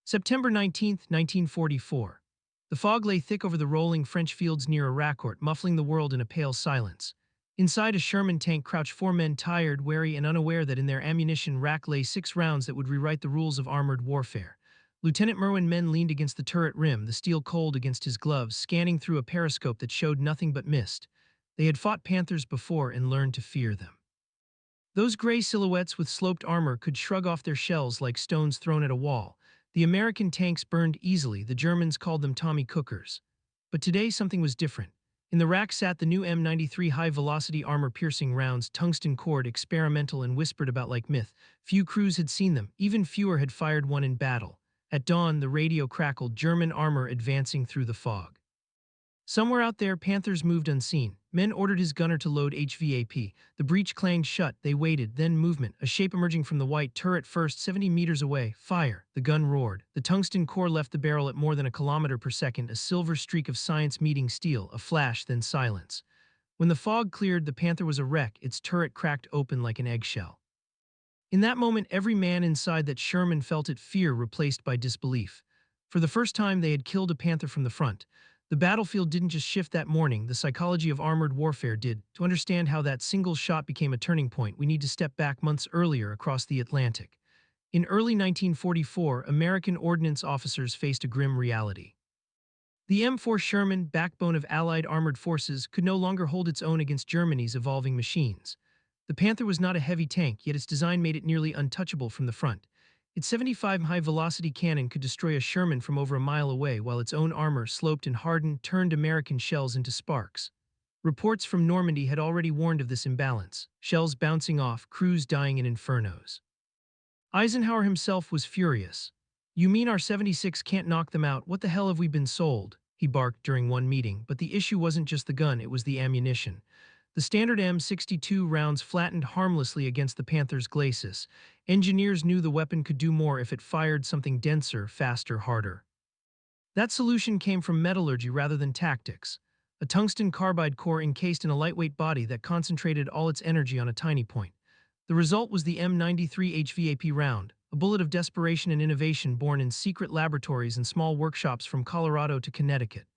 September 19, 1944. The fog lay thick over the rolling French fields near Arracourt, muffling the world in a pale silence. Inside a Sherman tank crouched four men, tired, wary, and unaware that in their ammunition rack lay 6 rounds that would rewrite the rules of armored warfare. Lieutenant Merwin Men leaned against the turret rim, the steel cold against his gloves, scanning through a periscope that showed nothing but mist. They had fought Panthers before and learned to fear them. Those gray silhouettes with sloped armor could shrug off their shells like stones thrown at a wall. The American tanks burned easily, the Germans called them Tommy Cookers. But today something was different. In the rack sat the new M93 high-velocity armor-piercing rounds, tungsten-cored, experimental, and whispered about like myth. Few crews had seen them, even fewer had fired one in battle. At dawn, the radio crackled, German armor advancing through the fog. Somewhere out there, Panthers moved unseen. Men ordered his gunner to load HVAP. The breech clanged shut. They waited. Then movement. A shape emerging from the white turret first, 70 meters away. Fire. The gun roared. The tungsten core left the barrel at more than a kilometer per second, a silver streak of science meeting steel. A flash, then silence. When the fog cleared, the Panther was a wreck, its turret cracked open like an eggshell. In that moment, every man inside that Sherman felt it, fear replaced by disbelief. For the first time, they had killed a Panther from the front. The battlefield didn't just shift that morning, the psychology of armored warfare did. To understand how that single shot became a turning point, we need to step back months earlier across the Atlantic. In early 1944, American ordnance officers faced a grim reality. The M4 Sherman, backbone of Allied armored forces, could no longer hold its own against Germany's evolving machines. The Panther was not a heavy tank, yet its design made it nearly untouchable from the front. Its 75 high-velocity cannon could destroy a Sherman from over a mile away, while its own armor, sloped and hardened, turned American shells into sparks. Reports from Normandy had already warned of this imbalance, shells bouncing off, crews dying in infernos. Eisenhower himself was furious. "You mean our 76 can't knock them out? What the hell have we been sold?" he barked during one meeting. But the issue wasn't just the gun, it was the ammunition. The standard M62 rounds flattened harmlessly against the Panther's glacis. Engineers knew the weapon could do more if it fired something denser, faster, harder. That solution came from metallurgy rather than tactics. A tungsten carbide core encased in a lightweight body that concentrated all its energy on a tiny point. The result was the M93 HVAP round, a bullet of desperation and innovation born in secret laboratories and small workshops from Colorado to Connecticut.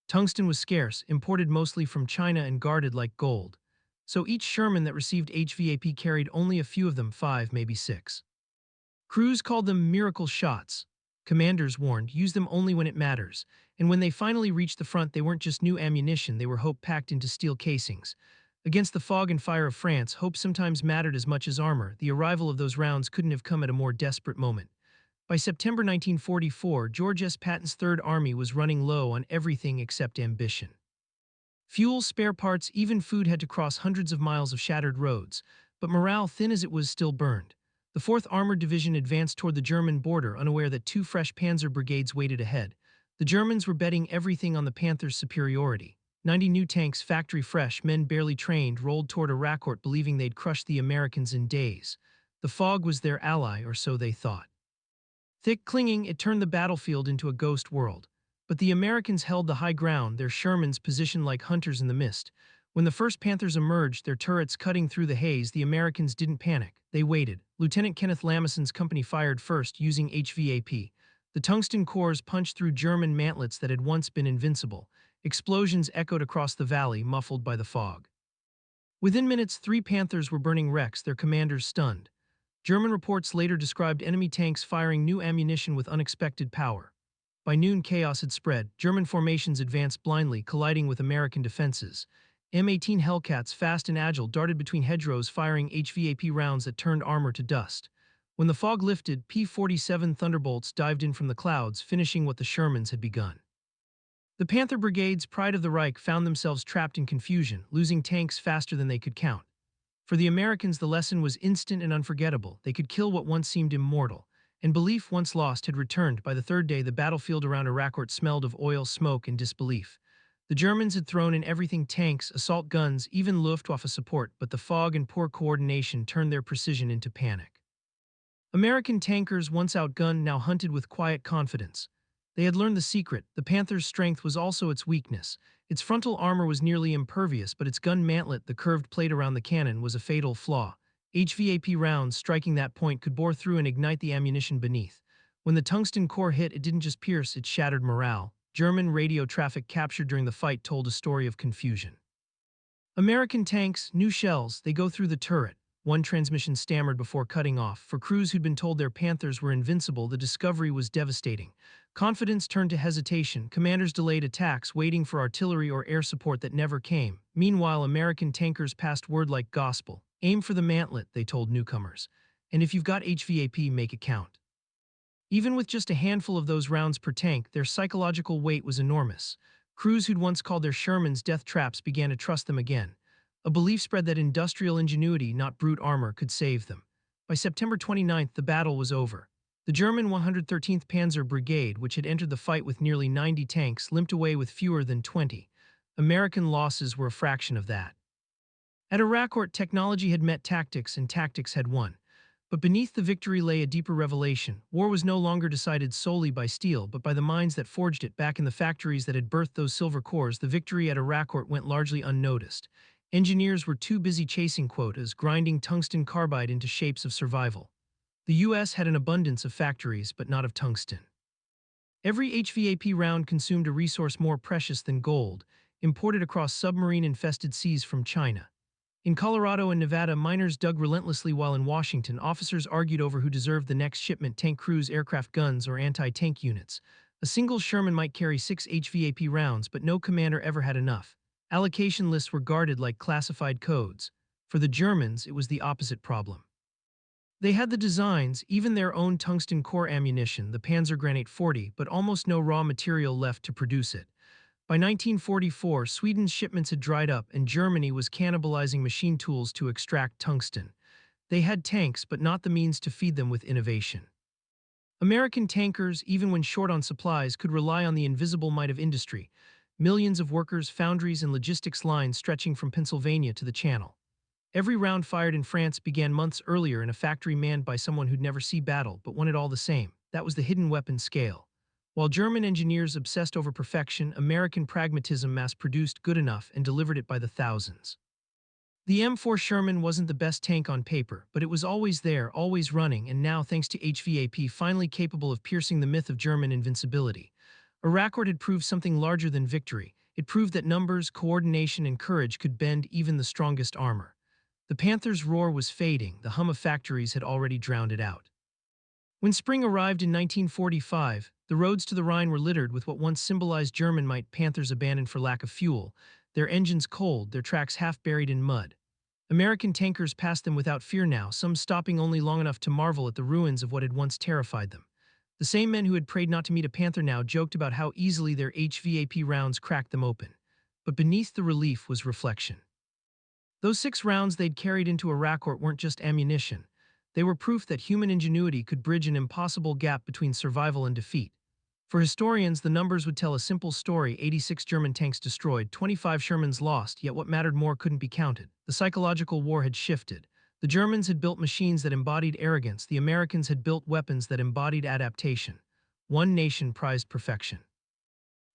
Tungsten was scarce, imported mostly from China and guarded like gold. So each Sherman that received HVAP carried only a few of them, 5, maybe 6. Crews called them miracle shots. Commanders warned, use them only when it matters. And when they finally reached the front, they weren't just new ammunition, they were hope packed into steel casings. Against the fog and fire of France, hope sometimes mattered as much as armor. The arrival of those rounds couldn't have come at a more desperate moment. By September 1944, George S. Patton's Third Army was running low on everything except ambition. Fuel, spare parts, even food had to cross hundreds of miles of shattered roads, but morale, thin as it was, still burned. The 4th Armored Division advanced toward the German border, unaware that 2 fresh panzer brigades waited ahead. The Germans were betting everything on the Panther's superiority. 90 new tanks, factory fresh, men barely trained, rolled toward Arracourt believing they'd crush the Americans in days. The fog was their ally, or so they thought. Thick clinging, it turned the battlefield into a ghost world. But the Americans held the high ground, their Shermans positioned like hunters in the mist. When the first Panthers emerged, their turrets cutting through the haze, the Americans didn't panic. They waited. Lieutenant Kenneth Lameson's company fired first, using HVAP. The tungsten cores punched through German mantlets that had once been invincible. Explosions echoed across the valley, muffled by the fog. Within minutes, 3 Panthers were burning wrecks, their commanders stunned. German reports later described enemy tanks firing new ammunition with unexpected power. By noon, chaos had spread. German formations advanced blindly, colliding with American defenses. M18 Hellcats, fast and agile, darted between hedgerows, firing HVAP rounds that turned armor to dust. When the fog lifted, P-47 Thunderbolts dived in from the clouds, finishing what the Shermans had begun. The Panther Brigades, pride of the Reich, found themselves trapped in confusion, losing tanks faster than they could count. For the Americans, the lesson was instant and unforgettable. They could kill what once seemed immortal. And belief, once lost, had returned. By the third day, the battlefield around Arracourt smelled of oil, smoke, and disbelief. The Germans had thrown in everything: tanks, assault guns, even Luftwaffe support, but the fog and poor coordination turned their precision into panic. American tankers, once outgunned, now hunted with quiet confidence. They had learned the secret. The Panther's strength was also its weakness. Its frontal armor was nearly impervious, but its gun mantlet, the curved plate around the cannon, was a fatal flaw. HVAP rounds striking that point could bore through and ignite the ammunition beneath. When the tungsten core hit, it didn't just pierce, it shattered morale. German radio traffic captured during the fight told a story of confusion. American tanks, new shells, they go through the turret. One transmission stammered before cutting off. For crews who'd been told their Panthers were invincible, the discovery was devastating. Confidence turned to hesitation. Commanders delayed attacks, waiting for artillery or air support that never came. Meanwhile, American tankers passed word like gospel. Aim for the mantlet, they told newcomers. And if you've got HVAP, make it count. Even with just a handful of those rounds per tank, their psychological weight was enormous. Crews who'd once called their Shermans death traps began to trust them again. A belief spread that industrial ingenuity, not brute armor, could save them. By September 29th, the battle was over. The German 113th Panzer Brigade, which had entered the fight with nearly 90 tanks, limped away with fewer than 20. American losses were a fraction of that. At Arracourt, technology had met tactics and tactics had won. But beneath the victory lay a deeper revelation. War was no longer decided solely by steel, but by the minds that forged it. Back in the factories that had birthed those silver cores, the victory at Arracourt went largely unnoticed. Engineers were too busy chasing quotas, grinding tungsten carbide into shapes of survival. The U.S. had an abundance of factories, but not of tungsten. Every HVAP round consumed a resource more precious than gold, imported across submarine-infested seas from China. In Colorado and Nevada, miners dug relentlessly, while in Washington, officers argued over who deserved the next shipment: tank crews, aircraft guns, or anti-tank units. A single Sherman might carry 6 HVAP rounds, but no commander ever had enough. Allocation lists were guarded like classified codes. For the Germans, it was the opposite problem. They had the designs, even their own tungsten core ammunition, the Panzergranate 40, but almost no raw material left to produce it. By 1944, Sweden's shipments had dried up, and Germany was cannibalizing machine tools to extract tungsten. They had tanks, but not the means to feed them with innovation. American tankers, even when short on supplies, could rely on the invisible might of industry. Millions of workers, foundries, and logistics lines stretching from Pennsylvania to the Channel. Every round fired in France began months earlier in a factory manned by someone who'd never seen battle, but won it all the same. That was the hidden weapon scale. While German engineers obsessed over perfection, American pragmatism mass-produced good enough and delivered it by the thousands. The M4 Sherman wasn't the best tank on paper, but it was always there, always running, and now, thanks to HVAP, finally capable of piercing the myth of German invincibility. Arracourt had proved something larger than victory. It proved that numbers, coordination, and courage could bend even the strongest armor. The Panther's roar was fading, the hum of factories had already drowned it out. When spring arrived in 1945, the roads to the Rhine were littered with what once symbolized German might: Panthers abandoned for lack of fuel, their engines cold, their tracks half buried in mud. American tankers passed them without fear now, some stopping only long enough to marvel at the ruins of what had once terrified them. The same men who had prayed not to meet a Panther now joked about how easily their HVAP rounds cracked them open. But beneath the relief was reflection. Those 6 rounds they'd carried into Arracourt weren't just ammunition. They were proof that human ingenuity could bridge an impossible gap between survival and defeat. For historians, the numbers would tell a simple story: 86 German tanks destroyed, 25 Shermans lost, yet what mattered more couldn't be counted. The psychological war had shifted. The Germans had built machines that embodied arrogance, the Americans had built weapons that embodied adaptation. One nation prized perfection.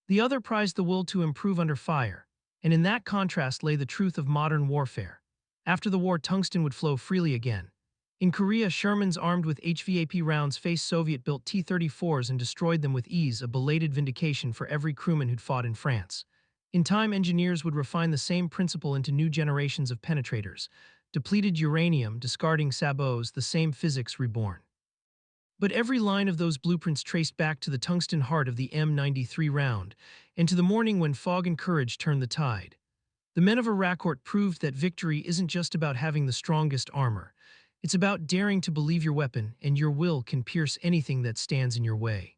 The other prized the will to improve under fire. And in that contrast lay the truth of modern warfare. After the war, tungsten would flow freely again. In Korea, Shermans armed with HVAP rounds faced Soviet-built T-34s and destroyed them with ease, a belated vindication for every crewman who'd fought in France. In time, engineers would refine the same principle into new generations of penetrators. Depleted uranium, discarding sabots, the same physics reborn. But every line of those blueprints traced back to the tungsten heart of the M93 round, and to the morning when fog and courage turned the tide. The men of Arracourt proved that victory isn't just about having the strongest armor. It's about daring to believe your weapon and your will can pierce anything that stands in your way.